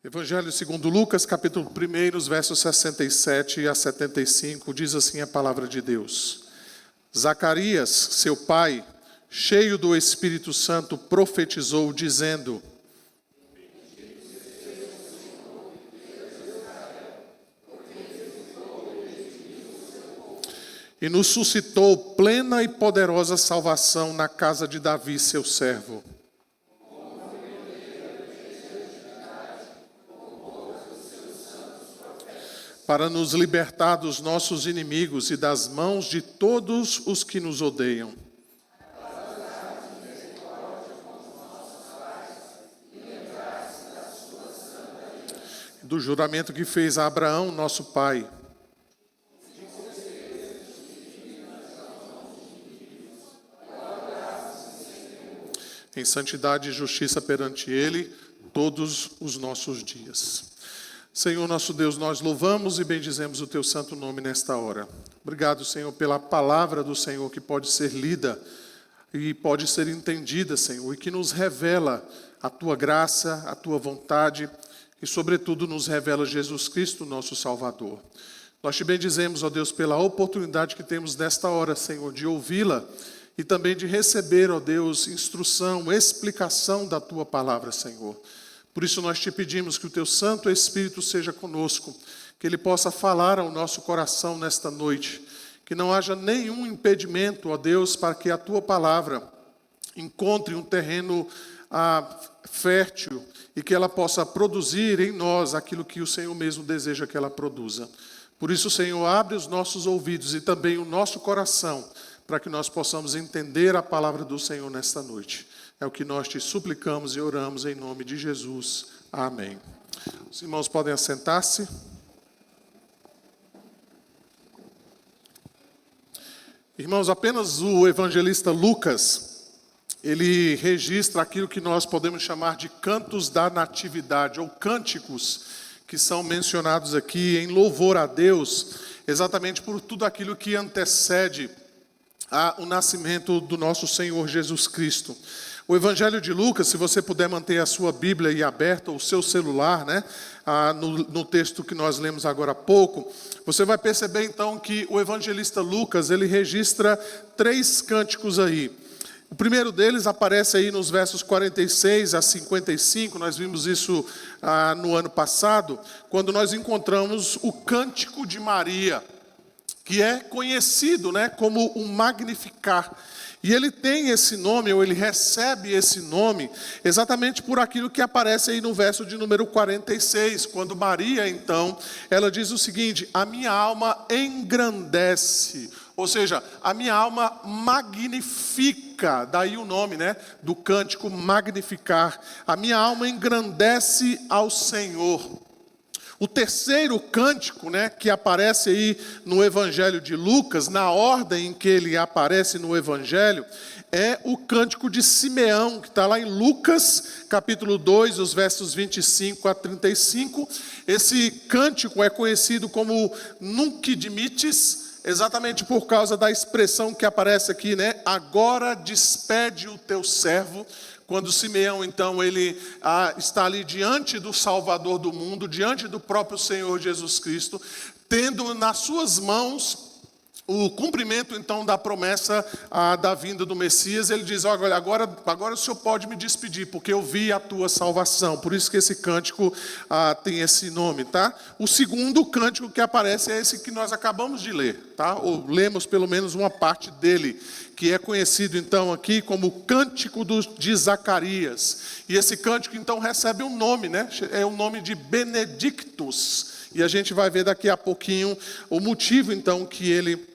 Evangelho segundo Lucas, capítulo 1, versos 67 a 75, diz assim a palavra de Deus. Zacarias, seu pai, cheio do Espírito Santo, profetizou, dizendo: E nos suscitou plena e poderosa salvação na casa de Davi, seu servo. Para nos libertar dos nossos inimigos e das mãos de todos os que nos odeiam. Do juramento que fez a Abraão, nosso pai. Em santidade e justiça perante Ele, todos os nossos dias. Senhor nosso Deus, nós louvamos e bendizemos o Teu santo nome nesta hora. Obrigado, Senhor, pela palavra do Senhor que pode ser lida e pode ser entendida, Senhor, e que nos revela a Tua graça, a Tua vontade e, sobretudo, nos revela Jesus Cristo, nosso Salvador. Nós Te bendizemos, ó Deus, pela oportunidade que temos nesta hora, Senhor, de ouvi-la e também de receber, ó Deus, instrução, explicação da Tua palavra, Senhor. Por isso nós Te pedimos que o Teu Santo Espírito seja conosco, que Ele possa falar ao nosso coração nesta noite, que não haja nenhum impedimento, ó Deus, para que a Tua palavra encontre um terreno fértil e que ela possa produzir em nós aquilo que o Senhor mesmo deseja que ela produza. Por isso, Senhor, abre os nossos ouvidos e também o nosso coração, para que nós possamos entender a palavra do Senhor nesta noite. É o que nós Te suplicamos e oramos em nome de Jesus. Amém. Os irmãos podem assentar-se. Irmãos, apenas o evangelista Lucas, ele registra aquilo que nós podemos chamar de cantos da natividade, ou cânticos, que são mencionados aqui em louvor a Deus, exatamente por tudo aquilo que antecede o nascimento do nosso Senhor Jesus Cristo. O Evangelho de Lucas, se você puder manter a sua Bíblia aí aberta, o seu celular, né, no texto que nós lemos agora há pouco, você vai perceber então que o evangelista Lucas, ele registra 3 cânticos aí. O primeiro deles aparece aí nos versos 46 a 55, nós vimos isso no ano passado, quando nós encontramos o Cântico de Maria, que é conhecido, né, como o Magnificar. E ele tem esse nome, ou ele recebe esse nome, exatamente por aquilo que aparece aí no verso de número 46, quando Maria, então, ela diz o seguinte: a minha alma engrandece, ou seja, a minha alma magnifica, daí o nome, né, do cântico Magnificar. A minha alma engrandece ao Senhor. O terceiro cântico, né, que aparece aí no Evangelho de Lucas, na ordem em que ele aparece no Evangelho, é o cântico de Simeão, que está lá em Lucas, capítulo 2, os versos 25 a 35. Esse cântico é conhecido como Nunc Dimittis, exatamente por causa da expressão que aparece aqui, né? Agora despede o teu servo. Quando Simeão, então, ele está ali diante do Salvador do mundo, diante do próprio Senhor Jesus Cristo, tendo nas suas mãos o cumprimento, então, da promessa da vinda do Messias. Ele diz: olha, agora o Senhor pode me despedir, porque eu vi a tua salvação. Por isso que esse cântico tem esse nome, tá? O segundo cântico que aparece é esse que nós acabamos de ler, tá? Ou lemos pelo menos uma parte dele, que é conhecido, então, aqui como o Cântico de Zacarias. E esse cântico, então, recebe um nome, né? É o nome de Benedictus. E a gente vai ver daqui a pouquinho o motivo, então, que ele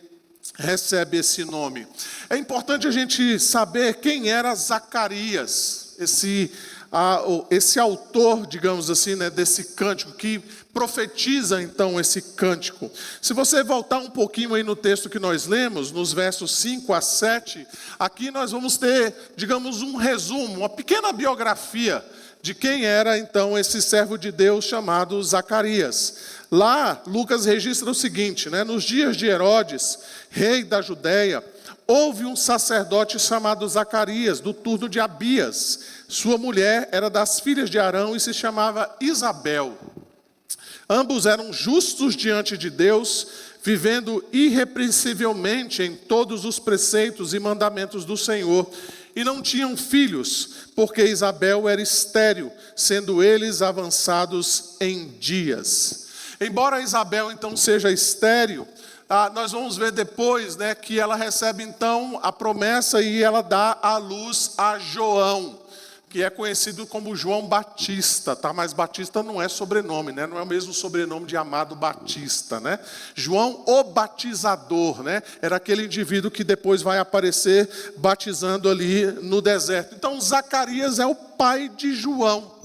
recebe esse nome. É importante a gente saber quem era Zacarias, esse autor, digamos assim, né, desse cântico, que profetiza então esse cântico. Se você voltar um pouquinho aí no texto que nós lemos, nos versos 5 a 7, aqui nós vamos ter, digamos, um resumo, uma pequena biografia de quem era então esse servo de Deus chamado Zacarias. Lá, Lucas registra o seguinte, né? Nos dias de Herodes, rei da Judéia, houve um sacerdote chamado Zacarias, do turno de Abias. Sua mulher era das filhas de Arão e se chamava Isabel. Ambos eram justos diante de Deus, vivendo irrepreensivelmente em todos os preceitos e mandamentos do Senhor, e não tinham filhos, porque Isabel era estéril, sendo eles avançados em dias. Embora Isabel então seja estéril, nós vamos ver depois, né, que ela recebe então a promessa e ela dá à luz a João, que é conhecido como João Batista, tá? Mas Batista não é sobrenome, né? Não é o mesmo sobrenome de Amado Batista, né? João o Batizador, né? Era aquele indivíduo que depois vai aparecer batizando ali no deserto. Então Zacarias é o pai de João.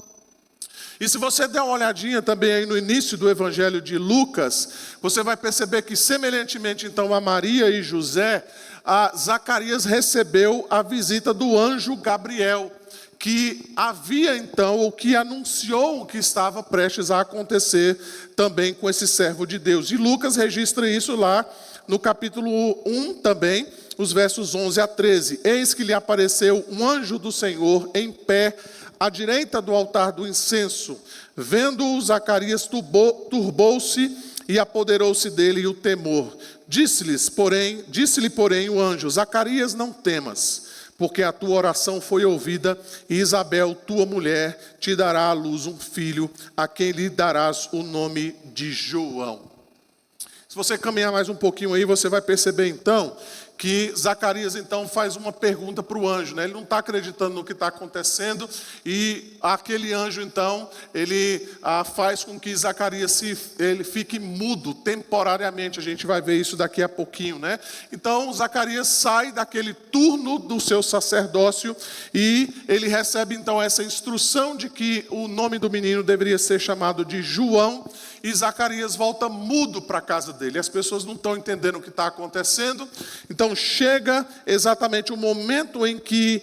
E se você der uma olhadinha também aí no início do Evangelho de Lucas, você vai perceber que semelhantemente então a Maria e José, Zacarias recebeu a visita do anjo Gabriel, que havia então, ou que anunciou o que estava prestes a acontecer também com esse servo de Deus. E Lucas registra isso lá no capítulo 1 também, os versos 11 a 13. Eis que lhe apareceu um anjo do Senhor em pé, à direita do altar do incenso. Vendo-o, Zacarias turbou-se e apoderou-se dele o temor. Disse-lhe, porém, o anjo: Zacarias, não temas, porque a tua oração foi ouvida, e Isabel, tua mulher, te dará à luz um filho, a quem lhe darás o nome de João. Se você caminhar mais um pouquinho aí, você vai perceber então que Zacarias então faz uma pergunta para o anjo, né? Ele não está acreditando no que está acontecendo, e aquele anjo então, ele faz com que Zacarias ele fique mudo temporariamente. A gente vai ver isso daqui a pouquinho, né? Então Zacarias sai daquele turno do seu sacerdócio e ele recebe então essa instrução de que o nome do menino deveria ser chamado de João, e Zacarias volta mudo para a casa dele. As pessoas não estão entendendo o que está acontecendo. Então chega exatamente o momento em que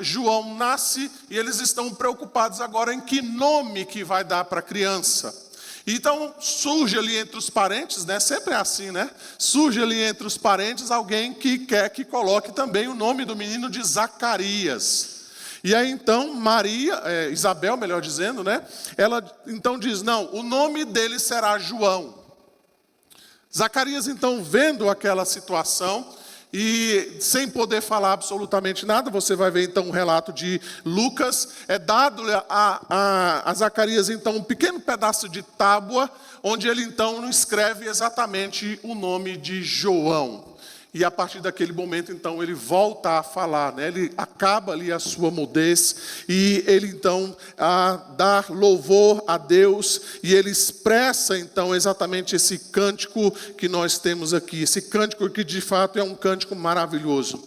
João nasce, e eles estão preocupados agora em que nome que vai dar para a criança. Então surge ali entre os parentes, né? Sempre é assim, né? Surge ali entre os parentes alguém que quer que coloque também o nome do menino de Zacarias. E aí então Isabel, melhor dizendo, né? Ela então diz: não, o nome dele será João. Zacarias então, vendo aquela situação e sem poder falar absolutamente nada, você vai ver então um relato de Lucas, é dado a Zacarias então um pequeno pedaço de tábua, onde ele então escreve exatamente o nome de João. E a partir daquele momento, então, ele volta a falar, né? Ele acaba ali a sua mudez, e ele, então, dá louvor a Deus, e ele expressa, então, exatamente esse cântico que nós temos aqui. Esse cântico que, de fato, é um cântico maravilhoso.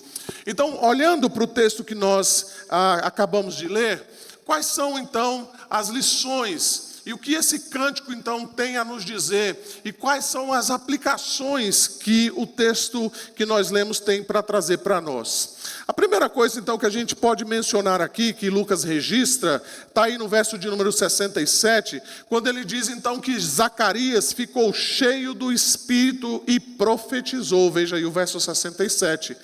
Então, olhando para o texto que nós acabamos de ler, quais são, então, as lições e o que esse cântico, então, tem a nos dizer? E quais são as aplicações que o texto que nós lemos tem para trazer para nós? A primeira coisa, então, que a gente pode mencionar aqui, que Lucas registra, está aí no verso de número 67, quando ele diz, então, que Zacarias ficou cheio do Espírito e profetizou. Veja aí o verso 67.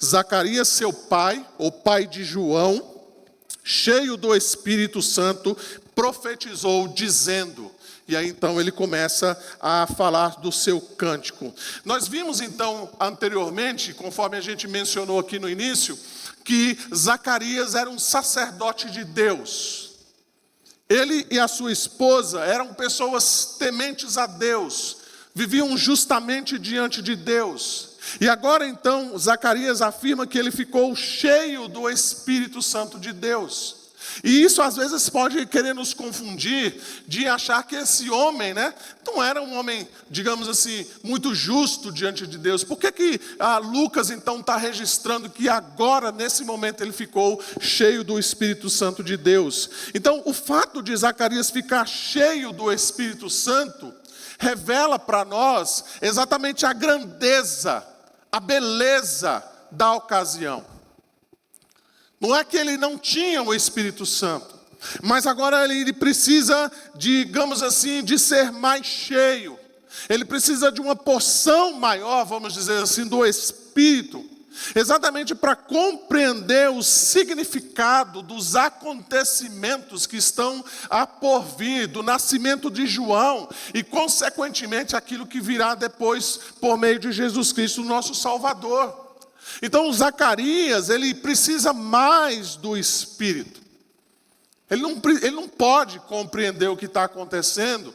Zacarias, seu pai, o pai de João, cheio do Espírito Santo, profetizou dizendo. E aí então ele começa a falar do seu cântico. Nós vimos então anteriormente, conforme a gente mencionou aqui no início, que Zacarias era um sacerdote de Deus. Ele e a sua esposa eram pessoas tementes a Deus, viviam justamente diante de Deus. E agora então Zacarias afirma que ele ficou cheio do Espírito Santo de Deus. E isso às vezes pode querer nos confundir de achar que esse homem, né, não era um homem, digamos assim, muito justo diante de Deus. Por que Lucas então está registrando que agora, nesse momento, ele ficou cheio do Espírito Santo de Deus? Então, o fato de Zacarias ficar cheio do Espírito Santo revela para nós exatamente a grandeza, a beleza da ocasião. Não é que ele não tinha o Espírito Santo, mas agora ele precisa, digamos assim, de ser mais cheio. Ele precisa de uma porção maior, vamos dizer assim, do Espírito. exatamente para compreender o significado dos acontecimentos que estão a por vir, do nascimento de João e, consequentemente, aquilo que virá depois por meio de Jesus Cristo, nosso Salvador. Então, Zacarias, ele precisa mais do Espírito. Ele não pode compreender o que está acontecendo,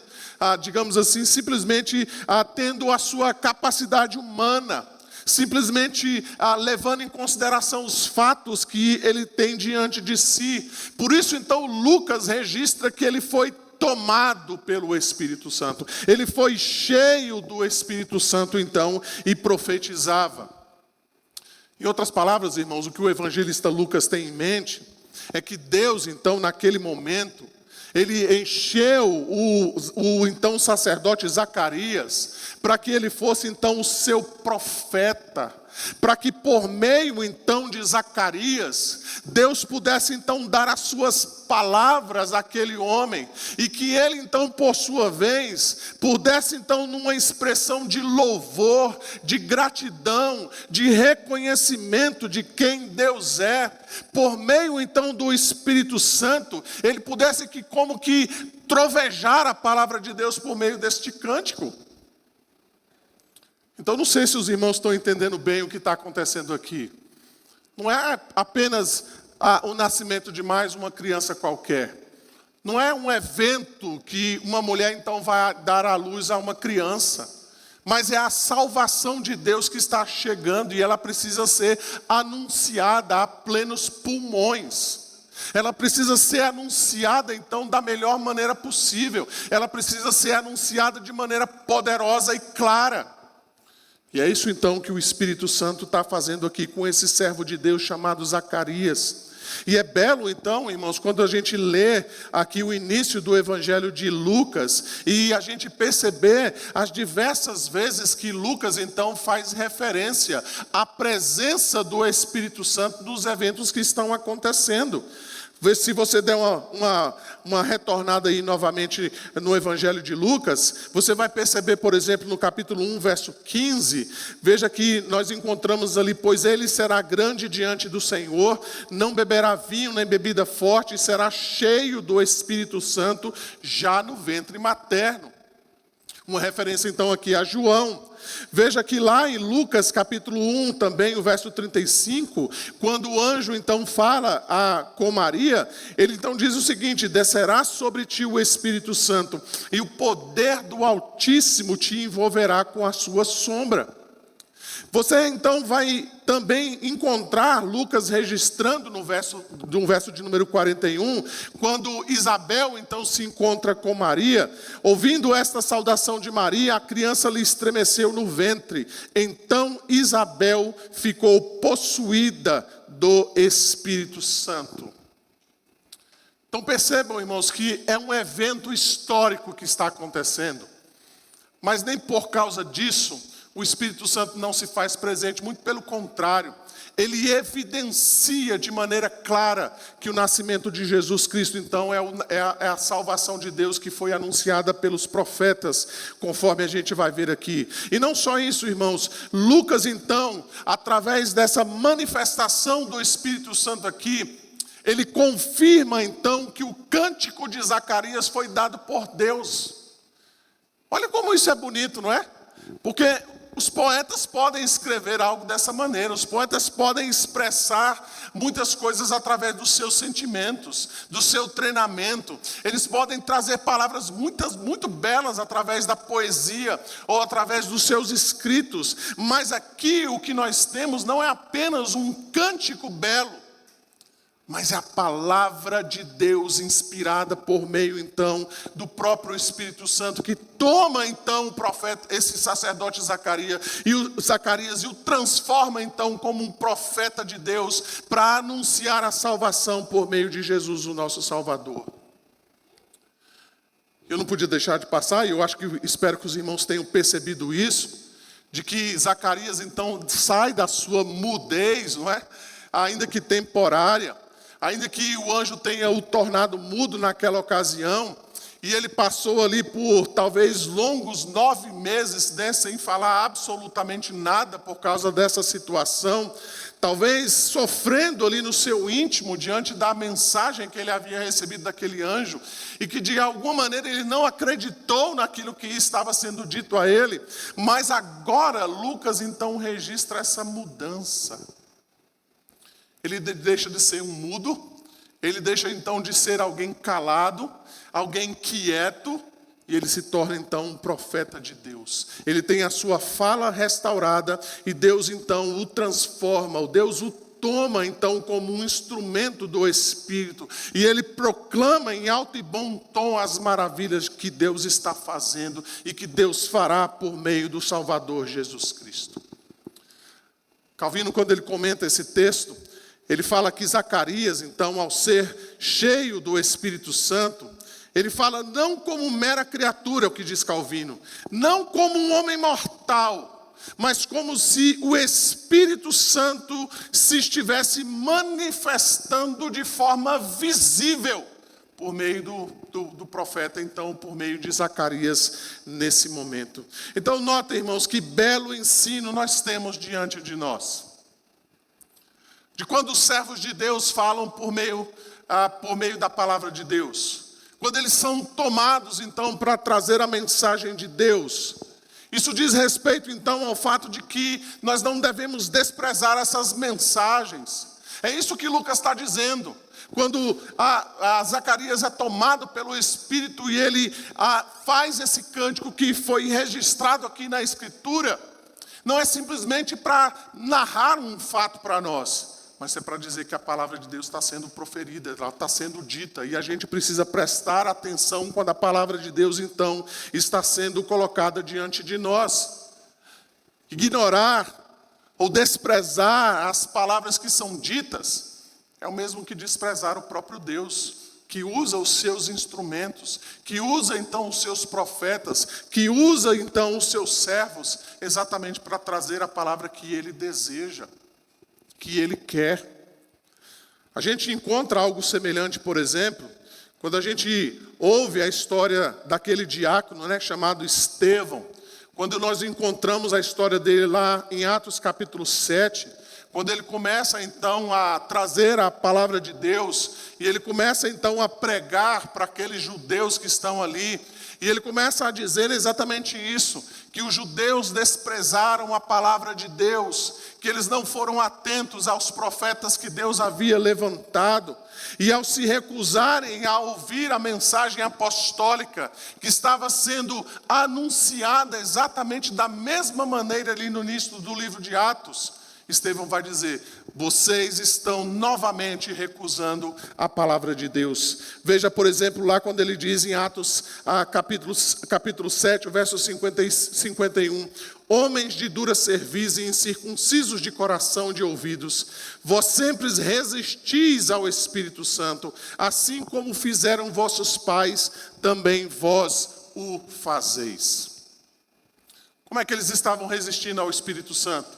digamos assim, simplesmente tendo a sua capacidade humana, simplesmente levando em consideração os fatos que ele tem diante de si. Por isso, então, Lucas registra que ele foi tomado pelo Espírito Santo. Ele foi cheio do Espírito Santo, então, e profetizava. Em outras palavras, irmãos, o que o evangelista Lucas tem em mente é que Deus, então, naquele momento, ele encheu o então sacerdote Zacarias, para que ele fosse então o seu profeta, para que por meio então de Zacarias, Deus pudesse então dar as suas palavras àquele homem, e que ele então por sua vez, pudesse então numa expressão de louvor, de gratidão, de reconhecimento de quem Deus é, por meio então do Espírito Santo, ele pudesse como que trovejar a palavra de Deus por meio deste cântico. Então, não sei se os irmãos estão entendendo bem o que está acontecendo aqui. Não é apenas o nascimento de mais uma criança qualquer. Não é um evento que uma mulher então vai dar à luz a uma criança. Mas é a salvação de Deus que está chegando e ela precisa ser anunciada a plenos pulmões. Ela precisa ser anunciada, então, da melhor maneira possível. Ela precisa ser anunciada de maneira poderosa e clara. E é isso então que o Espírito Santo está fazendo aqui com esse servo de Deus chamado Zacarias. E é belo então, irmãos, quando a gente lê aqui o início do Evangelho de Lucas e a gente perceber as diversas vezes que Lucas então faz referência à presença do Espírito Santo nos eventos que estão acontecendo. Se você der uma retornada aí novamente no Evangelho de Lucas, você vai perceber, por exemplo, no capítulo 1, verso 15, veja que nós encontramos ali: pois ele será grande diante do Senhor, não beberá vinho nem bebida forte, e será cheio do Espírito Santo já no ventre materno. Uma referência então aqui a João. Veja que lá em Lucas capítulo 1 também, o verso 35, quando o anjo então fala com Maria, ele então diz o seguinte: descerá sobre ti o Espírito Santo, e o poder do Altíssimo te envolverá com a sua sombra. Você então vai também encontrar Lucas registrando no verso de número 41, quando Isabel então se encontra com Maria, ouvindo esta saudação de Maria, a criança lhe estremeceu no ventre. Então Isabel ficou possuída do Espírito Santo. Então percebam, irmãos, que é um evento histórico que está acontecendo, mas nem por causa disso o Espírito Santo não se faz presente, muito pelo contrário. Ele evidencia de maneira clara que o nascimento de Jesus Cristo, então, é a salvação de Deus que foi anunciada pelos profetas, conforme a gente vai ver aqui. E não só isso, irmãos. Lucas, então, através dessa manifestação do Espírito Santo aqui, ele confirma, então, que o cântico de Zacarias foi dado por Deus. Olha como isso é bonito, não é? Porque os poetas podem escrever algo dessa maneira, os poetas podem expressar muitas coisas através dos seus sentimentos, do seu treinamento. Eles podem trazer palavras muito belas através da poesia ou através dos seus escritos. Mas aqui o que nós temos não é apenas um cântico belo, mas é a palavra de Deus inspirada por meio, então, do próprio Espírito Santo, que toma, então, o profeta, esse sacerdote Zacarias e o transforma, então, como um profeta de Deus, para anunciar a salvação por meio de Jesus, o nosso Salvador. Eu não podia deixar de passar, e eu espero que os irmãos tenham percebido isso, de que Zacarias, então, sai da sua mudez, não é? Ainda que temporária, ainda que o anjo tenha o tornado mudo naquela ocasião, E ele passou ali por talvez longos 9 meses, né, sem falar absolutamente nada por causa dessa situação. Talvez sofrendo ali no seu íntimo diante da mensagem que ele havia recebido daquele anjo. E que de alguma maneira ele não acreditou naquilo que estava sendo dito a ele. Mas agora Lucas então registra essa mudança. Ele deixa de ser um mudo. Ele deixa então de ser alguém calado, alguém quieto, e ele se torna então um profeta de Deus. Ele tem a sua fala restaurada e Deus então o transforma, Deus o toma então como um instrumento do Espírito. E ele proclama em alto e bom tom as maravilhas que Deus está fazendo e que Deus fará por meio do Salvador Jesus Cristo. Calvino, quando ele comenta esse texto, ele fala que Zacarias, então, ao ser cheio do Espírito Santo, ele fala não como mera criatura, é o que diz Calvino, não como um homem mortal, mas como se o Espírito Santo se estivesse manifestando de forma visível, por meio do profeta, então, por meio de Zacarias, nesse momento. Então, notem, irmãos, que belo ensino nós temos diante de nós. De quando os servos de Deus falam por meio da palavra de Deus. Quando eles são tomados, então, para trazer a mensagem de Deus. Isso diz respeito, então, ao fato de que nós não devemos desprezar essas mensagens. É isso que Lucas está dizendo. Quando Zacarias é tomado pelo Espírito e ele faz esse cântico que foi registrado aqui na Escritura, não é simplesmente para narrar um fato para nós, mas é para dizer que a palavra de Deus está sendo proferida, ela está sendo dita, e a gente precisa prestar atenção quando a palavra de Deus, então, está sendo colocada diante de nós. Ignorar ou desprezar as palavras que são ditas é o mesmo que desprezar o próprio Deus, que usa os seus instrumentos, que usa então os seus profetas, que usa então os seus servos, exatamente para trazer a palavra que ele deseja, que ele quer. A gente encontra algo semelhante, por exemplo, quando a gente ouve a história daquele diácono, né, chamado Estevão, quando nós encontramos a história dele lá em Atos capítulo 7, quando ele começa então a trazer a palavra de Deus, e ele começa então a pregar para aqueles judeus que estão ali, e ele começa a dizer exatamente isso, que os judeus desprezaram a palavra de Deus, que eles não foram atentos aos profetas que Deus havia levantado, e ao se recusarem a ouvir a mensagem apostólica, que estava sendo anunciada exatamente da mesma maneira ali no início do livro de Atos, Estevão vai dizer: vocês estão novamente recusando a palavra de Deus. Veja, por exemplo, lá quando ele diz em Atos capítulo 7, o verso 50 e 51. Homens de dura cerviz e incircuncisos de coração e de ouvidos, vós sempre resistis ao Espírito Santo, assim como fizeram vossos pais, também vós o fazeis. Como é que eles estavam resistindo ao Espírito Santo?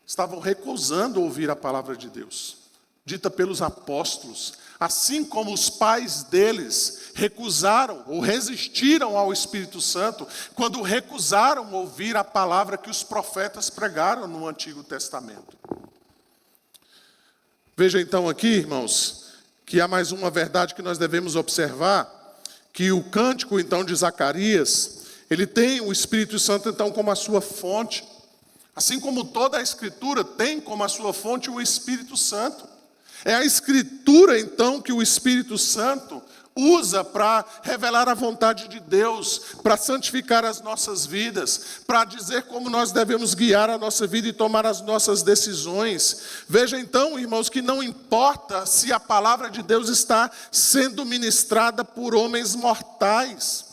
Estavam recusando ouvir a palavra de Deus, dita pelos apóstolos, assim como os pais deles recusaram ou resistiram ao Espírito Santo, quando recusaram ouvir a palavra que os profetas pregaram no Antigo Testamento. Veja então aqui, irmãos, que há mais uma verdade que nós devemos observar, que o cântico então de Zacarias, ele tem o Espírito Santo então como a sua fonte. Assim como toda a Escritura tem como a sua fonte o Espírito Santo. É a Escritura, então, que o Espírito Santo usa para revelar a vontade de Deus, para santificar as nossas vidas, para dizer como nós devemos guiar a nossa vida e tomar as nossas decisões. Veja então, irmãos, que não importa se a palavra de Deus está sendo ministrada por homens mortais.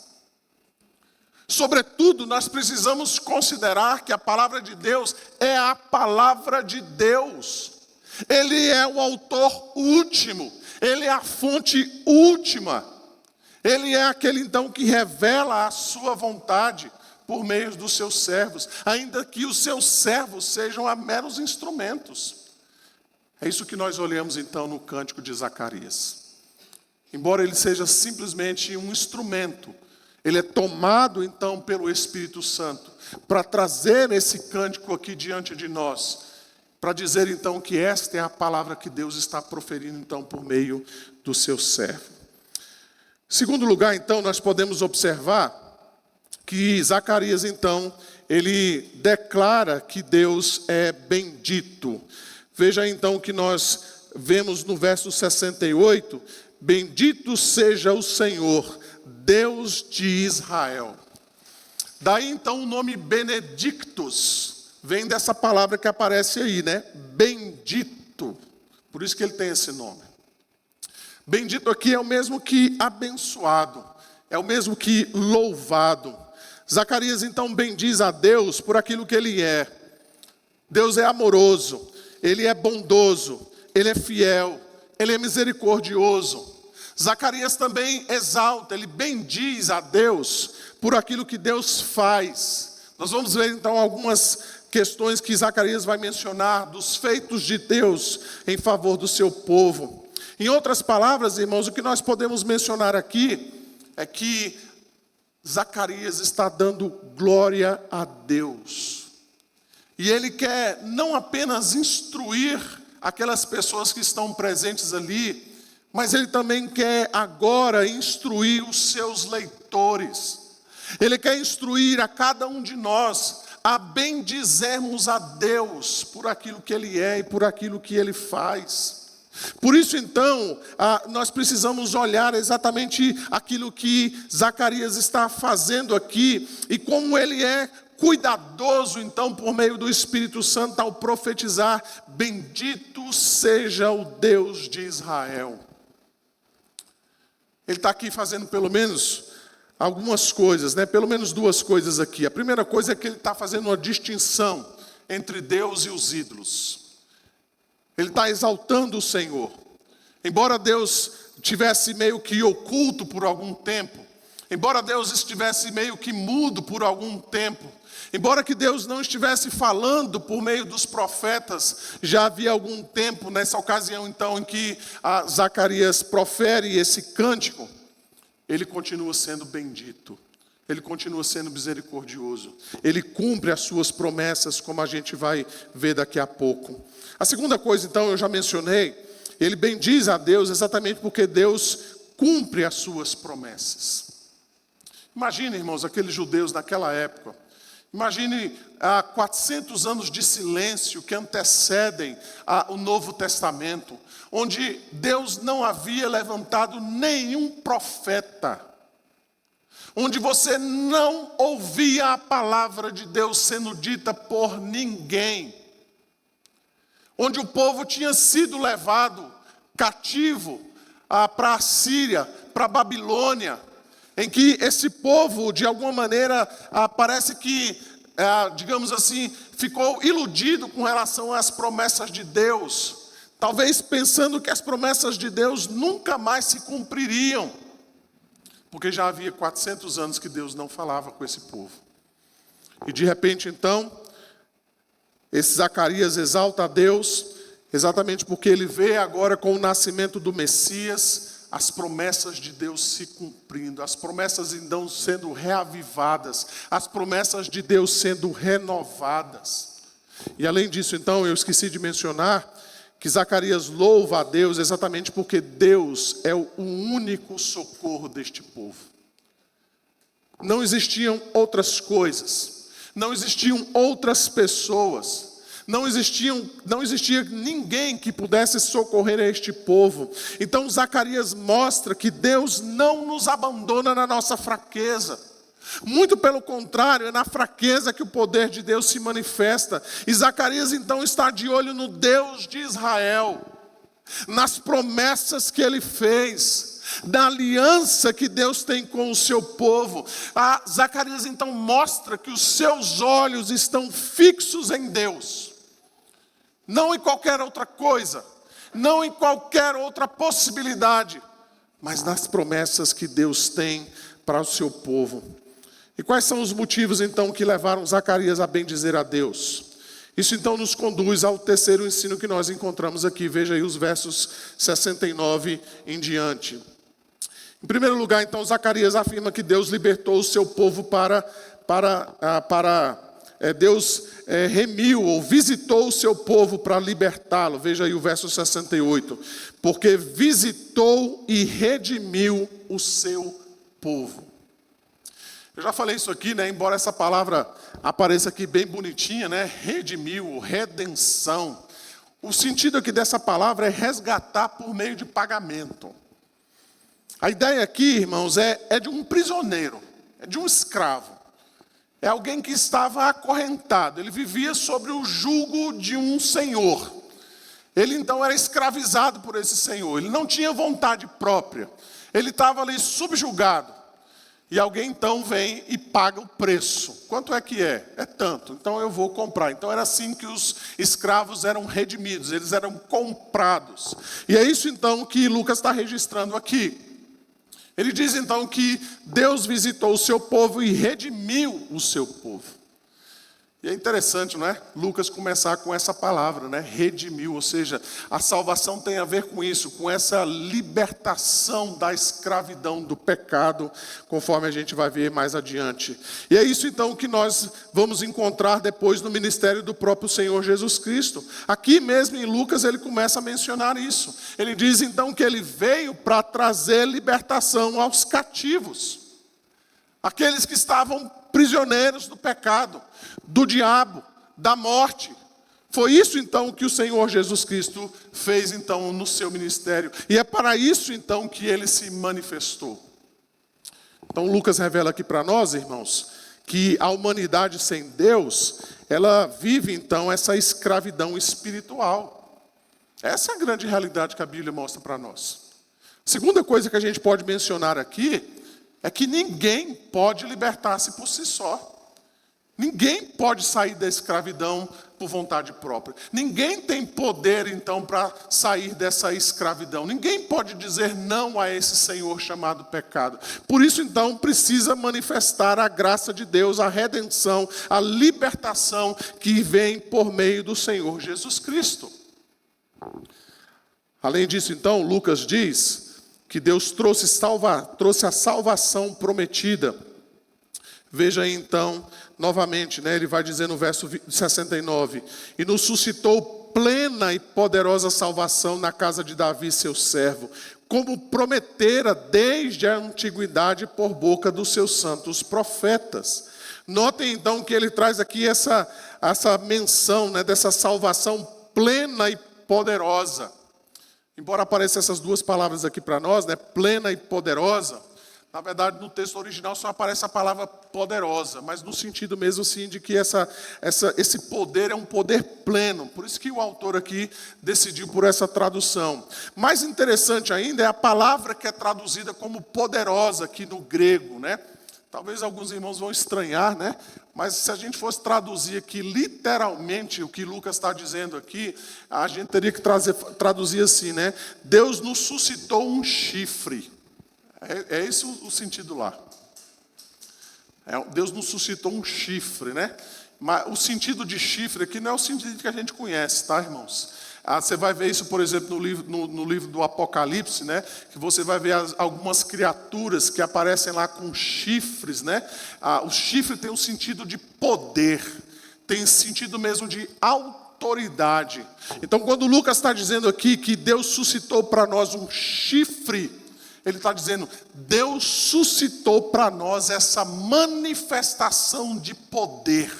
Sobretudo, nós precisamos considerar que a palavra de Deus é a palavra de Deus. Ele é o autor último, ele é a fonte última. Ele é aquele então que revela a sua vontade por meio dos seus servos, ainda que os seus servos sejam meros instrumentos. É isso que nós olhamos então no cântico de Zacarias. embora ele seja simplesmente um instrumento, ele é tomado então pelo Espírito Santo para trazer esse cântico aqui diante de nós, para dizer então que esta é a palavra que Deus está proferindo então por meio do seu servo. Segundo lugar, então, nós podemos observar que Zacarias então, ele declara que Deus é bendito. Veja então que nós vemos no verso 68, bendito seja o Senhor, Deus de Israel. Daí então o nome Benedictus, vem dessa palavra que aparece aí, né? Bendito, por isso que ele tem esse nome. Bendito aqui é o mesmo que abençoado, é o mesmo que louvado. Zacarias então bendiz a Deus por aquilo que ele é. Deus é amoroso, ele é bondoso, ele é fiel, ele é misericordioso. Zacarias também exalta, ele bendiz a Deus por aquilo que Deus faz. Nós vamos ver então algumas questões que Zacarias vai mencionar dos feitos de Deus em favor do seu povo. Em outras palavras, irmãos, o que nós podemos mencionar aqui é que Zacarias está dando glória a Deus. E ele quer não apenas instruir aquelas pessoas que estão presentes ali, mas ele também quer agora instruir os seus leitores. Ele quer instruir a cada um de nós a bendizermos a Deus por aquilo que Ele é e por aquilo que Ele faz. Por isso então, nós precisamos olhar exatamente aquilo que Zacarias está fazendo aqui e como ele é cuidadoso então por meio do Espírito Santo ao profetizar, bendito seja o Deus de Israel. Ele está aqui fazendo pelo menos algumas coisas, né? Pelo menos duas coisas aqui. A primeira coisa é que ele está fazendo uma distinção entre Deus e os ídolos. Ele está exaltando o Senhor. Embora Deus estivesse meio que oculto por algum tempo, embora Deus estivesse meio que mudo por algum tempo, embora que Deus não estivesse falando por meio dos profetas, já havia algum tempo, nessa ocasião então em que Zacarias profere esse cântico, ele continua sendo bendito, ele continua sendo misericordioso, ele cumpre as suas promessas, como a gente vai ver daqui a pouco. A segunda coisa então, eu já mencionei, ele bendiz a Deus exatamente porque Deus cumpre as suas promessas. Imagine, irmãos, aqueles judeus naquela época. Imagine 400 anos de silêncio que antecedem o Novo Testamento, onde Deus não havia levantado nenhum profeta, onde você não ouvia a palavra de Deus sendo dita por ninguém, onde o povo tinha sido levado cativo para a Síria, para a Babilônia, em que esse povo, de alguma maneira, parece que, digamos assim, ficou iludido com relação às promessas de Deus, talvez pensando que as promessas de Deus nunca mais se cumpririam, porque já havia 400 anos que Deus não falava com esse povo. E de repente, então, esse Zacarias exalta a Deus, exatamente porque ele vê agora com o nascimento do Messias, as promessas de Deus se cumprindo, as promessas então sendo reavivadas, as promessas de Deus sendo renovadas. E além disso, então, eu esqueci de mencionar que Zacarias louva a Deus exatamente porque Deus é o único socorro deste povo. Não existiam outras coisas, não existiam outras pessoas, não existia ninguém que pudesse socorrer a este povo. Então Zacarias mostra que Deus não nos abandona na nossa fraqueza. Muito pelo contrário, é na fraqueza que o poder de Deus se manifesta. E Zacarias então está de olho no Deus de Israel, nas promessas que ele fez, da aliança que Deus tem com o seu povo. Zacarias então mostra que os seus olhos estão fixos em Deus, não em qualquer outra coisa, não em qualquer outra possibilidade, mas nas promessas que Deus tem para o seu povo. E quais são os motivos então que levaram Zacarias a bendizer a Deus? Isso então nos conduz ao terceiro ensino que nós encontramos aqui. Veja aí os versos 69 em diante. Em primeiro lugar, então, Zacarias afirma que Deus libertou o seu povo Deus remiu ou visitou o seu povo para libertá-lo. Veja aí o verso 68. Porque visitou e redimiu o seu povo. Eu já falei isso aqui, né? Embora essa palavra apareça aqui bem bonitinha, né? Redimiu, redenção. O sentido aqui dessa palavra é resgatar por meio de pagamento. A ideia aqui, irmãos, é de um prisioneiro, é de um escravo. É alguém que estava acorrentado, ele vivia sobre o jugo de um senhor. Ele então era escravizado por esse senhor, ele não tinha vontade própria. Ele estava ali subjugado. E alguém então vem e paga o preço. Quanto é que é? É tanto, então eu vou comprar. Então era assim que os escravos eram redimidos, eles eram comprados. E é isso então que Lucas está registrando aqui. Ele diz então que Deus visitou o seu povo e redimiu o seu povo. E é interessante, não é? Lucas começar com essa palavra, né? Redimiu, ou seja, a salvação tem a ver com isso, com essa libertação da escravidão, do pecado, conforme a gente vai ver mais adiante. E é isso então que nós vamos encontrar depois no ministério do próprio Senhor Jesus Cristo. Aqui mesmo em Lucas ele começa a mencionar isso. Ele diz então que ele veio para trazer libertação aos cativos. Aqueles que estavam prisioneiros do pecado, do diabo, da morte. Foi isso então que o Senhor Jesus Cristo fez então no seu ministério. E é para isso então que ele se manifestou. Então Lucas revela aqui para nós, irmãos, que a humanidade sem Deus, ela vive então essa escravidão espiritual. Essa é a grande realidade que a Bíblia mostra para nós. Segunda coisa que a gente pode mencionar aqui é que ninguém pode libertar-se por si só. Ninguém pode sair da escravidão por vontade própria. Ninguém tem poder, então, para sair dessa escravidão. Ninguém pode dizer não a esse Senhor chamado pecado. Por isso, então, precisa manifestar a graça de Deus, a redenção, a libertação que vem por meio do Senhor Jesus Cristo. Além disso, então, Lucas diz que Deus trouxe a salvação prometida. Veja aí então, novamente, né, ele vai dizer no verso 69, e nos suscitou plena e poderosa salvação na casa de Davi, seu servo, como prometera desde a antiguidade por boca dos seus santos profetas. Notem então que ele traz aqui essa menção, né, dessa salvação plena e poderosa. Embora apareçam essas duas palavras aqui para nós, né, plena e poderosa, na verdade no texto original só aparece a palavra poderosa, mas no sentido mesmo sim de que esse poder é um poder pleno. Por isso que o autor aqui decidiu por essa tradução. Mais interessante ainda é a palavra que é traduzida como poderosa aqui no grego, né? Talvez alguns irmãos vão estranhar, né? Mas se a gente fosse traduzir aqui literalmente o que Lucas está dizendo aqui, a gente teria que traduzir assim, né? Deus nos suscitou um chifre. É esse o sentido lá. Deus nos suscitou um chifre, né? Mas o sentido de chifre aqui não é o sentido que a gente conhece, tá, irmãos? Você vai ver isso, por exemplo, no livro do Apocalipse, né? Que você vai ver algumas criaturas que aparecem lá com chifres, né? O chifre tem um sentido de poder, tem sentido mesmo de autoridade. Então, quando Lucas está dizendo aqui que Deus suscitou para nós um chifre, ele está dizendo, Deus suscitou para nós essa manifestação de poder.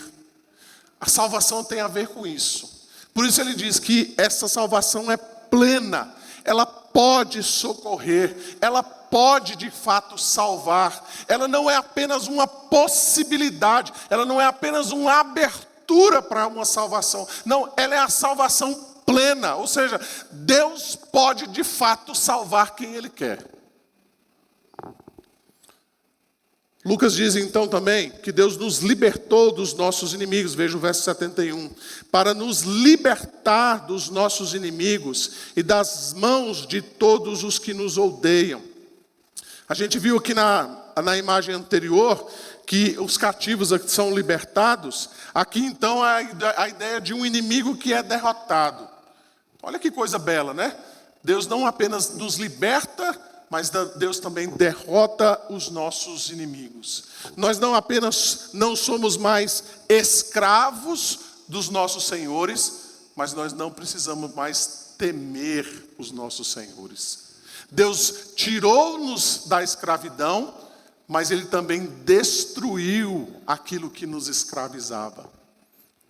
A salvação tem a ver com isso. Por isso ele diz que essa salvação é plena, ela pode socorrer, ela pode de fato salvar. Ela não é apenas uma possibilidade, ela não é apenas uma abertura para uma salvação. Não, ela é a salvação plena, ou seja, Deus pode de fato salvar quem Ele quer. Lucas diz então também que Deus nos libertou dos nossos inimigos, veja o verso 71, para nos libertar dos nossos inimigos e das mãos de todos os que nos odeiam. A gente viu aqui na imagem anterior que os cativos aqui são libertados, aqui então a ideia de um inimigo que é derrotado. Olha que coisa bela, né? Deus não apenas nos liberta mas Deus também derrota os nossos inimigos. Nós não somos mais escravos dos nossos senhores, mas nós não precisamos mais temer os nossos senhores. Deus tirou-nos da escravidão, mas Ele também destruiu aquilo que nos escravizava.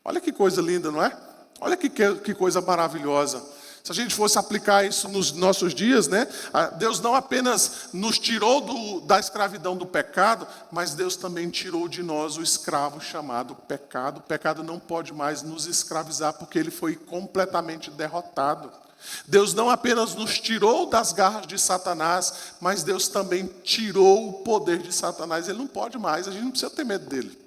Olha que coisa linda, não é? Olha que coisa maravilhosa. Se a gente fosse aplicar isso nos nossos dias, né? Deus não apenas nos tirou da escravidão do pecado, mas Deus também tirou de nós o escravo chamado pecado. O pecado não pode mais nos escravizar, porque ele foi completamente derrotado. Deus não apenas nos tirou das garras de Satanás, mas Deus também tirou o poder de Satanás. Ele não pode mais, a gente não precisa ter medo dele.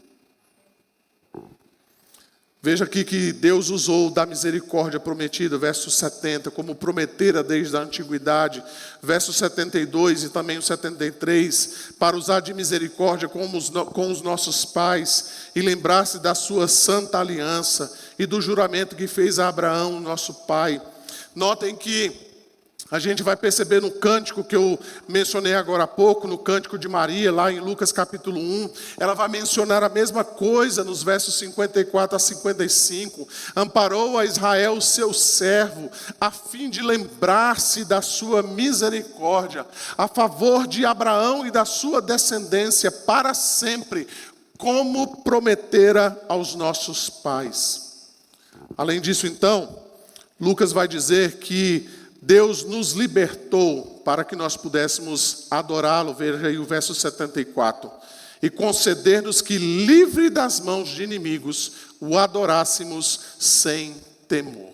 Veja aqui que Deus usou da misericórdia prometida, verso 70, como prometera desde a antiguidade, verso 72 e também o 73, para usar de misericórdia com os nossos pais e lembrar-se da sua santa aliança e do juramento que fez a Abraão, nosso pai. Notem que a gente vai perceber no cântico que eu mencionei agora há pouco, no cântico de Maria, lá em Lucas capítulo 1, ela vai mencionar a mesma coisa nos versos 54 a 55. Amparou a Israel, seu servo, a fim de lembrar-se da sua misericórdia, a favor de Abraão e da sua descendência para sempre, como prometera aos nossos pais. Além disso, então, Lucas vai dizer que Deus nos libertou para que nós pudéssemos adorá-lo, veja aí o verso 74, e conceder-nos que, livre das mãos de inimigos, o adorássemos sem temor.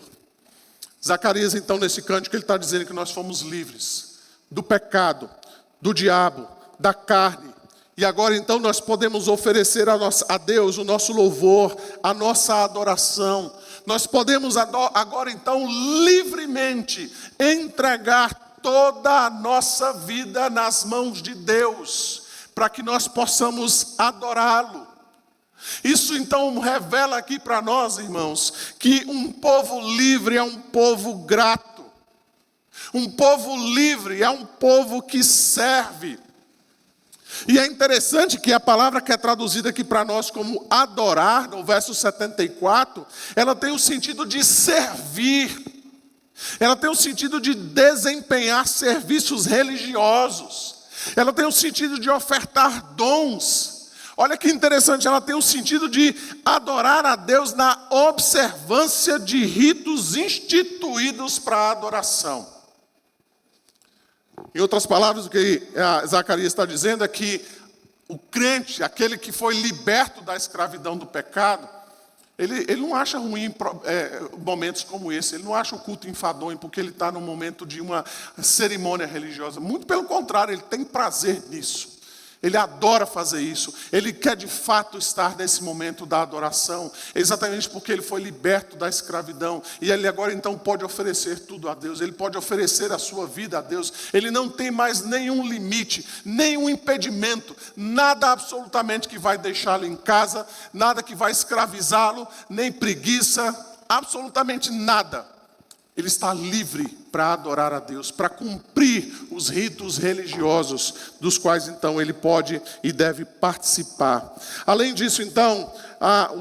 Zacarias, então, nesse cântico, ele está dizendo que nós fomos livres do pecado, do diabo, da carne, e agora, então, nós podemos oferecer a Deus o nosso louvor, a nossa adoração. Nós podemos agora, então, livremente entregar toda a nossa vida nas mãos de Deus, para que nós possamos adorá-lo. Isso, então, revela aqui para nós, irmãos, que um povo livre é um povo grato. Um povo livre é um povo que serve. E é interessante que a palavra que é traduzida aqui para nós como adorar, no verso 74, ela tem o sentido de servir. Ela tem o sentido de desempenhar serviços religiosos. Ela tem o sentido de ofertar dons. Olha que interessante, ela tem o sentido de adorar a Deus na observância de ritos instituídos para a adoração. Em outras palavras, o que Zacarias está dizendo é que o crente, aquele que foi liberto da escravidão do pecado, ele não acha ruim momentos como esse, ele não acha o culto enfadonho porque ele está no momento de uma cerimônia religiosa. Muito pelo contrário, ele tem prazer nisso. Ele adora fazer isso. Ele quer de fato estar nesse momento da adoração, exatamente porque ele foi liberto da escravidão. E ele agora então pode oferecer tudo a Deus. Ele pode oferecer a sua vida a Deus. Ele não tem mais nenhum limite, nenhum impedimento, nada absolutamente que vai deixá-lo em casa, nada que vai escravizá-lo, nem preguiça, absolutamente nada. Ele está livre para adorar a Deus, para cumprir os ritos religiosos, dos quais então ele pode e deve participar. Além disso, então,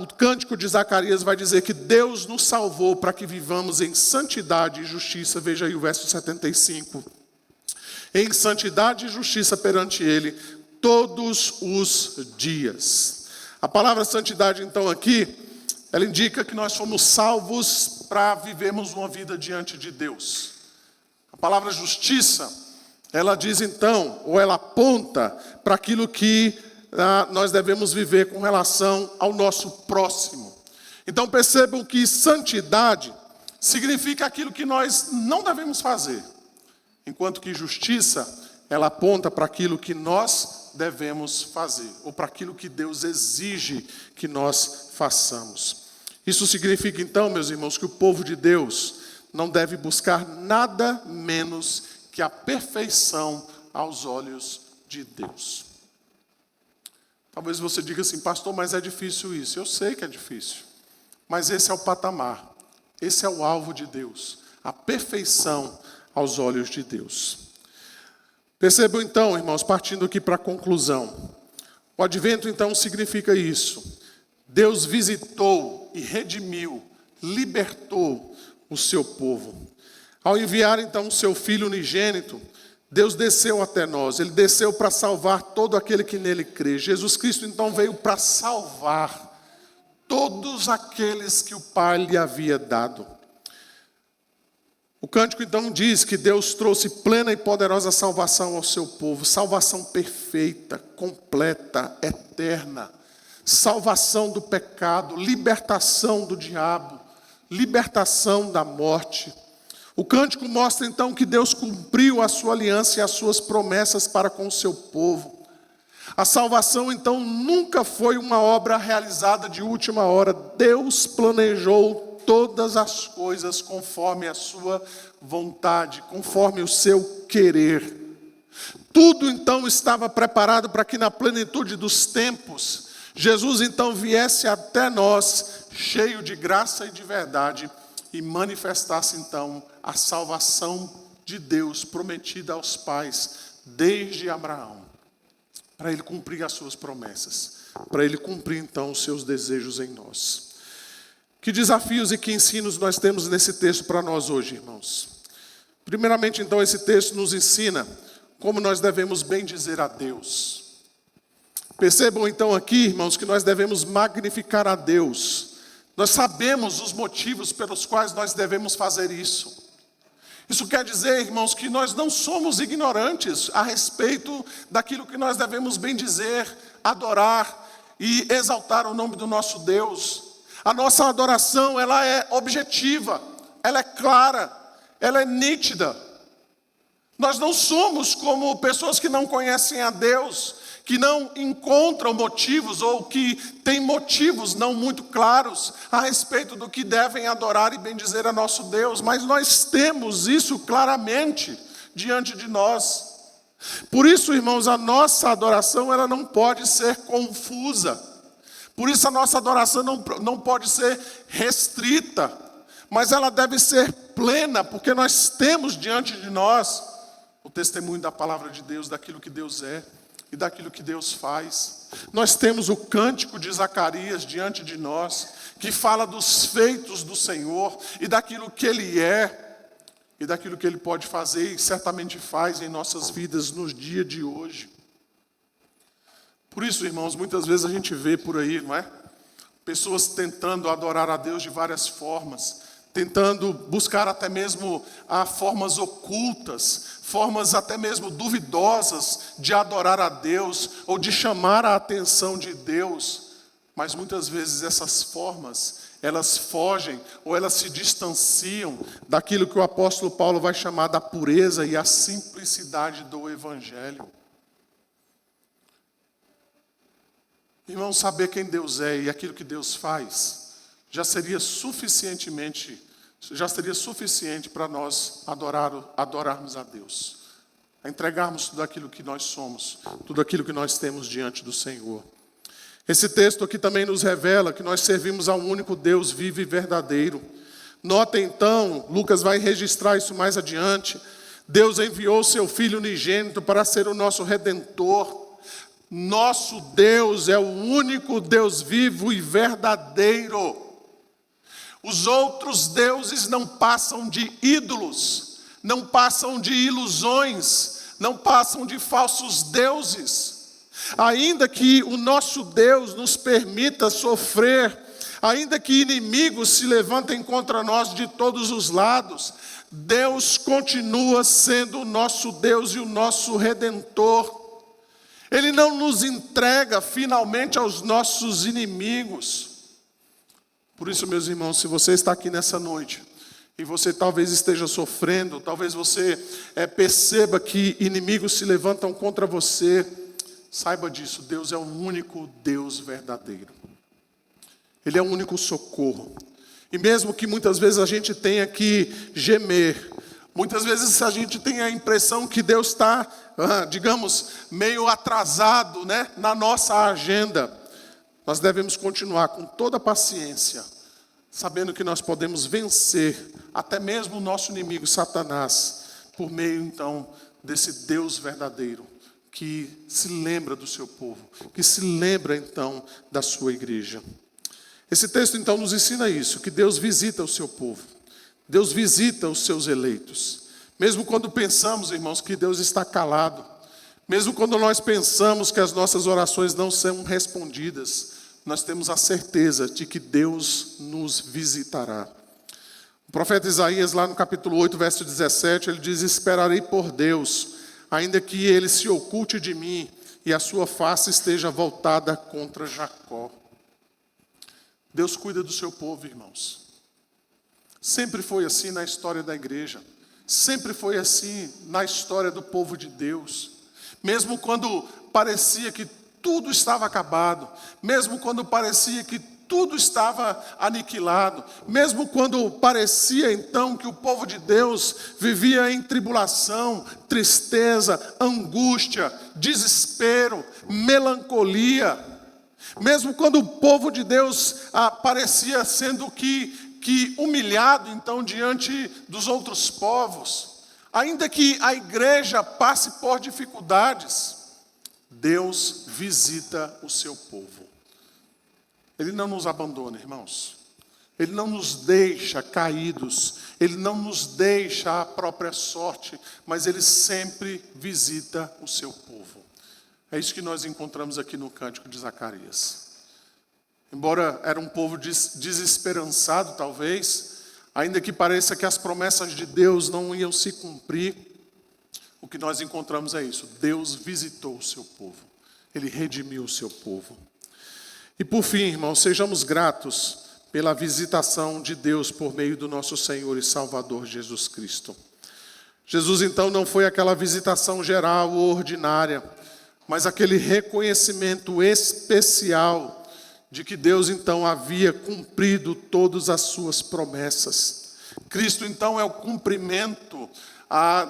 o cântico de Zacarias vai dizer que Deus nos salvou para que vivamos em santidade e justiça. Veja aí o verso 75. Em santidade e justiça perante Ele, todos os dias. A palavra santidade, então, aqui, ela indica que nós fomos salvos para vivermos uma vida diante de Deus. A palavra justiça, ela diz então, ou ela aponta para aquilo que nós devemos viver com relação ao nosso próximo. Então percebam que santidade significa aquilo que nós não devemos fazer, enquanto que justiça, ela aponta para aquilo que nós devemos fazer, ou para aquilo que Deus exige que nós façamos. Isso significa então, meus irmãos, que o povo de Deus não deve buscar nada menos que a perfeição aos olhos de Deus. Talvez você diga assim, pastor, mas é difícil isso. Eu sei que é difícil, mas esse é o patamar, esse é o alvo de Deus, a perfeição aos olhos de Deus. Percebam então, irmãos, partindo aqui para a conclusão. O advento então significa isso. Deus visitou e redimiu, libertou o seu povo. Ao enviar então o seu Filho unigênito, Deus desceu até nós. Ele desceu para salvar todo aquele que nele crê. Jesus Cristo então veio para salvar todos aqueles que o Pai lhe havia dado. O cântico então diz que Deus trouxe plena e poderosa salvação ao seu povo. Salvação perfeita, completa, eterna. Salvação do pecado, libertação do diabo, libertação da morte. O cântico mostra então que Deus cumpriu a sua aliança e as suas promessas para com o seu povo. A salvação então nunca foi uma obra realizada de última hora. Deus planejou todas as coisas conforme a sua vontade, conforme o seu querer. Tudo então estava preparado para que na plenitude dos tempos, Jesus então viesse até nós, cheio de graça e de verdade, e manifestasse então a salvação de Deus prometida aos pais desde Abraão, para ele cumprir as suas promessas, para ele cumprir então os seus desejos em nós. Que desafios e que ensinos nós temos nesse texto para nós hoje, irmãos? Primeiramente então esse texto nos ensina como nós devemos bendizer a Deus. Percebam então aqui, irmãos, que nós devemos magnificar a Deus. Nós sabemos os motivos pelos quais nós devemos fazer isso. Isso quer dizer, irmãos, que nós não somos ignorantes a respeito daquilo que nós devemos bendizer, adorar e exaltar o nome do nosso Deus. A nossa adoração, ela é objetiva, ela é clara, ela é nítida. Nós não somos como pessoas que não conhecem a Deus, que não encontram motivos ou que têm motivos não muito claros a respeito do que devem adorar e bendizer a nosso Deus, mas nós temos isso claramente diante de nós. Por isso, irmãos, a nossa adoração ela não pode ser confusa, por isso a nossa adoração não pode ser restrita, mas ela deve ser plena, porque nós temos diante de nós o testemunho da palavra de Deus, daquilo que Deus é e daquilo que Deus faz. Nós temos o cântico de Zacarias diante de nós, que fala dos feitos do Senhor e daquilo que Ele é e daquilo que Ele pode fazer e certamente faz em nossas vidas nos dias de hoje. Por isso, irmãos, muitas vezes a gente vê por aí, não é? Pessoas tentando adorar a Deus de várias formas, tentando buscar até mesmo formas ocultas, formas até mesmo duvidosas de adorar a Deus ou de chamar a atenção de Deus. Mas muitas vezes essas formas, elas fogem ou elas se distanciam daquilo que o apóstolo Paulo vai chamar da pureza e a simplicidade do Evangelho. Irmão, saber quem Deus é e aquilo que Deus faz, já seria suficiente para nós adorarmos a Deus, a entregarmos tudo aquilo que nós somos, tudo aquilo que nós temos diante do Senhor. Esse texto aqui também nos revela que nós servimos ao único Deus vivo e verdadeiro. Notem então, Lucas vai registrar isso mais adiante, Deus enviou seu Filho unigênito para ser o nosso Redentor. Nosso Deus é o único Deus vivo e verdadeiro. Os outros deuses não passam de ídolos, não passam de ilusões, não passam de falsos deuses. Ainda que o nosso Deus nos permita sofrer, ainda que inimigos se levantem contra nós de todos os lados, Deus continua sendo o nosso Deus e o nosso Redentor. Ele não nos entrega finalmente aos nossos inimigos. Por isso, meus irmãos, se você está aqui nessa noite e você talvez esteja sofrendo, talvez você perceba que inimigos se levantam contra você, saiba disso, Deus é o único Deus verdadeiro. Ele é o único socorro. E mesmo que muitas vezes a gente tenha que gemer, muitas vezes a gente tem a impressão que Deus está, digamos, meio atrasado, né, na nossa agenda. Nós devemos continuar com toda a paciência, sabendo que nós podemos vencer até mesmo o nosso inimigo Satanás, por meio então desse Deus verdadeiro, que se lembra do seu povo, que se lembra então da sua igreja. Esse texto então nos ensina isso, que Deus visita o seu povo, Deus visita os seus eleitos. Mesmo quando pensamos, irmãos, que Deus está calado, mesmo quando nós pensamos que as nossas orações não são respondidas, nós temos a certeza de que Deus nos visitará. O profeta Isaías, lá no capítulo 8, verso 17, ele diz: esperarei por Deus, ainda que ele se oculte de mim e a sua face esteja voltada contra Jacó. Deus cuida do seu povo, irmãos. Sempre foi assim na história da igreja. Sempre foi assim na história do povo de Deus. Mesmo quando parecia que tudo estava acabado, mesmo quando parecia que tudo estava aniquilado, mesmo quando parecia então que o povo de Deus vivia em tribulação, tristeza, angústia, desespero, melancolia, mesmo quando o povo de Deus parecia sendo que humilhado então diante dos outros povos, ainda que a igreja passe por dificuldades, Deus visita o seu povo. Ele não nos abandona, irmãos. Ele não nos deixa caídos. Ele não nos deixa à própria sorte, mas Ele sempre visita o seu povo. É isso que nós encontramos aqui no Cântico de Zacarias. Embora era um povo desesperançado, talvez, ainda que pareça que as promessas de Deus não iam se cumprir, o que nós encontramos é isso: Deus visitou o seu povo, Ele redimiu o seu povo. E por fim, irmãos, sejamos gratos pela visitação de Deus por meio do nosso Senhor e Salvador Jesus Cristo. Jesus então não foi aquela visitação geral ou ordinária, mas aquele reconhecimento especial de que Deus então havia cumprido todas as suas promessas. Cristo então é o cumprimento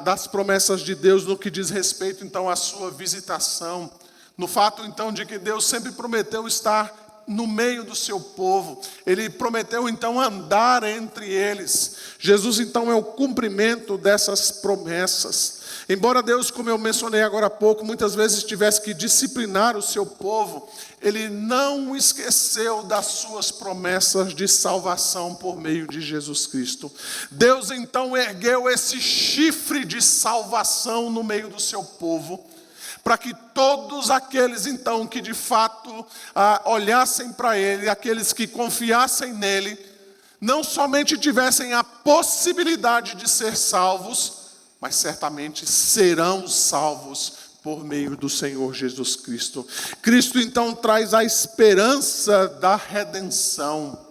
das promessas de Deus no que diz respeito então à sua visitação, no fato então de que Deus sempre prometeu estar no meio do seu povo. Ele prometeu então andar entre eles. Jesus então é o cumprimento dessas promessas. Embora Deus, como eu mencionei agora há pouco, muitas vezes tivesse que disciplinar o seu povo, Ele não esqueceu das suas promessas de salvação por meio de Jesus Cristo. Deus então ergueu esse chifre de salvação no meio do seu povo, para que todos aqueles então que de fato olhassem para Ele, aqueles que confiassem nele, não somente tivessem a possibilidade de ser salvos, mas certamente serão salvos por meio do Senhor Jesus Cristo. Cristo então traz a esperança da redenção,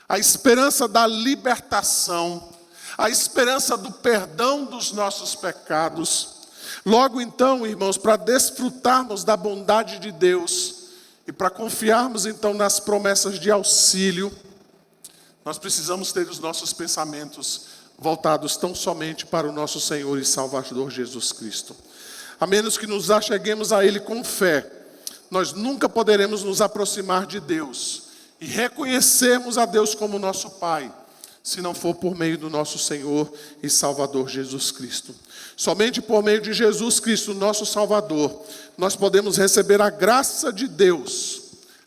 a esperança da libertação, a esperança do perdão dos nossos pecados. Logo então, irmãos, para desfrutarmos da bondade de Deus e para confiarmos então nas promessas de auxílio, nós precisamos ter os nossos pensamentos voltados tão somente para o nosso Senhor e Salvador Jesus Cristo. A menos que nos acheguemos a Ele com fé, nós nunca poderemos nos aproximar de Deus e reconhecermos a Deus como nosso Pai, se não for por meio do nosso Senhor e Salvador Jesus Cristo. Somente por meio de Jesus Cristo, nosso Salvador, nós podemos receber a graça de Deus,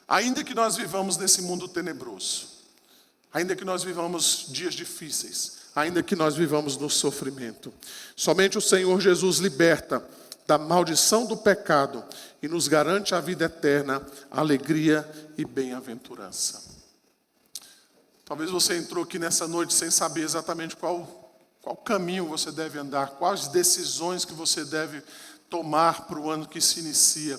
ainda que nós vivamos nesse mundo tenebroso, ainda que nós vivamos dias difíceis, ainda que nós vivamos no sofrimento. Somente o Senhor Jesus liberta da maldição do pecado e nos garante a vida eterna, alegria e bem-aventurança. Talvez você entrou aqui nessa noite sem saber exatamente qual caminho você deve andar, quais decisões que você deve tomar para o ano que se inicia.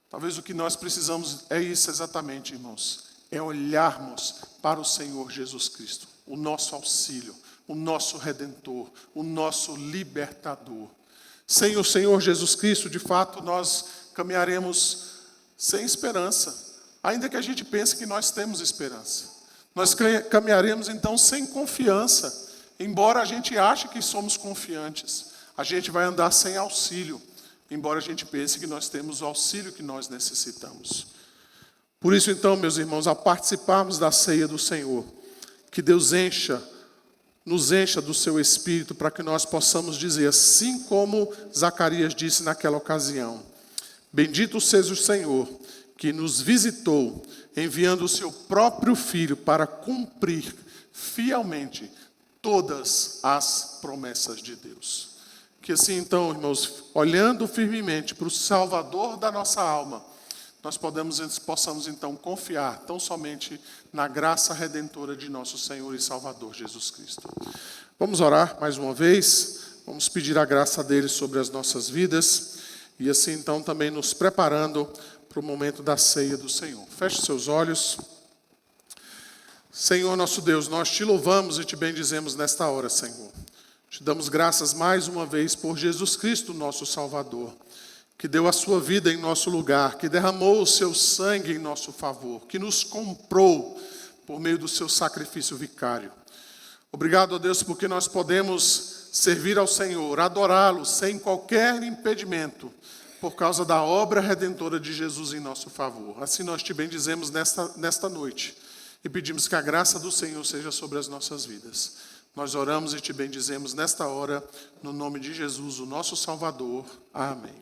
Talvez o que nós precisamos é isso exatamente, irmãos, é olharmos para o Senhor Jesus Cristo, o nosso auxílio, o nosso Redentor, o nosso Libertador. Sem o Senhor Jesus Cristo, de fato, nós caminharemos sem esperança, ainda que a gente pense que nós temos esperança. Nós caminharemos então sem confiança, embora a gente ache que somos confiantes. A gente vai andar sem auxílio, embora a gente pense que nós temos o auxílio que nós necessitamos. Por isso então, meus irmãos, ao participarmos da ceia do Senhor, que Deus encha nos encha do seu Espírito para que nós possamos dizer, assim como Zacarias disse naquela ocasião: bendito seja o Senhor que nos visitou, enviando o seu próprio Filho para cumprir fielmente todas as promessas de Deus. Que assim então, irmãos, olhando firmemente para o Salvador da nossa alma, nós possamos então confiar tão somente na graça redentora de nosso Senhor e Salvador Jesus Cristo. Vamos orar mais uma vez, vamos pedir a graça dele sobre as nossas vidas e assim então também nos preparando para o momento da ceia do Senhor. Feche seus olhos. Senhor nosso Deus, nós te louvamos e te bendizemos nesta hora, Senhor. Te damos graças mais uma vez por Jesus Cristo, nosso Salvador, que deu a sua vida em nosso lugar, que derramou o seu sangue em nosso favor, que nos comprou por meio do seu sacrifício vicário. Obrigado a Deus porque nós podemos servir ao Senhor, adorá-lo sem qualquer impedimento, por causa da obra redentora de Jesus em nosso favor. Assim nós te bendizemos nesta noite e pedimos que a graça do Senhor seja sobre as nossas vidas. Nós oramos e te bendizemos nesta hora, no nome de Jesus, o nosso Salvador. Amém.